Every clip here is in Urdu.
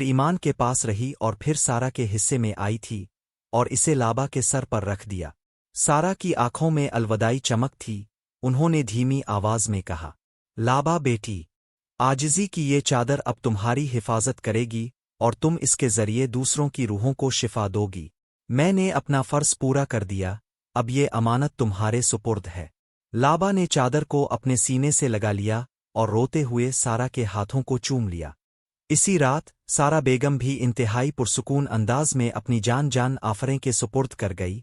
ایمان کے پاس رہی اور پھر سارا کے حصے میں آئی تھی اور اسے لابا کے سر پر رکھ دیا۔ سارا کی آنکھوں میں الوداعی چمک تھی۔ انہوں نے دھیمی آواز میں کہا، لابا بیٹی، عاجزی کی یہ چادر اب تمہاری حفاظت کرے گی اور تم اس کے ذریعے دوسروں کی روحوں کو شفا دو گی۔ میں نے اپنا فرض پورا کر دیا، اب یہ امانت تمہارے سپرد ہے۔ لابا نے چادر کو اپنے سینے سے لگا لیا اور روتے ہوئے سارا کے ہاتھوں کو چوم لیا۔ اسی رات سارا بیگم بھی انتہائی پرسکون انداز میں اپنی جان آفریں کے سپرد کر گئی،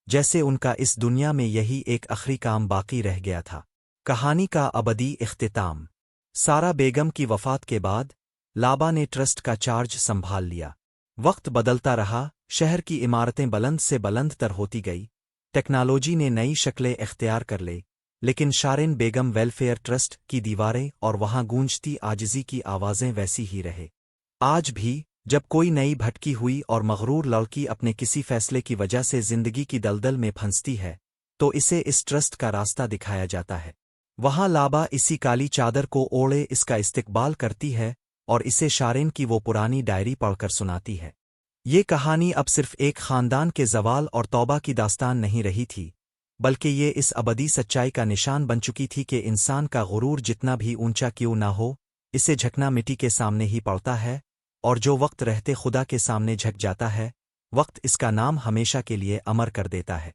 جیسے ان کا اس دنیا میں یہی ایک آخری کام باقی رہ گیا تھا۔ کہانی کا ابدی اختتام۔ سارا بیگم کی وفات کے بعد لابا نے ٹرسٹ کا چارج سنبھال لیا۔ وقت بدلتا رہا، شہر کی عمارتیں بلند سے بلند تر ہوتی گئی، ٹیکنالوجی نے نئی شکلیں اختیار کر لی، لیکن شارین بیگم ویلفیئر ٹرسٹ کی دیواریں اور وہاں گونجتی عاجزی کی آوازیں ویسی ہی رہے۔ آج بھی جب کوئی نئی بھٹکی ہوئی اور مغرور لڑکی اپنے کسی فیصلے کی وجہ سے زندگی کی دلدل میں پھنستی ہے، تو اسے اس ٹرسٹ کا راستہ دکھایا جاتا ہے۔ وہاں لابا اسی کالی چادر کو اوڑھے اس کا استقبال کرتی ہے اور اسے شارین کی وہ پرانی ڈائری پڑھ کر سناتی ہے۔ یہ کہانی اب صرف ایک خاندان کے زوال اور توبہ کی داستان نہیں رہی تھی، بلکہ یہ اس ابدی سچائی کا نشان بن چکی تھی کہ انسان کا غرور جتنا بھی اونچا کیوں نہ ہو، اسے جھکنا مٹی کے سامنے ہی پڑتا ہے، اور جو وقت رہتے خدا کے سامنے جھک جاتا ہے، وقت اس کا نام ہمیشہ کے لیے امر کر دیتا ہے۔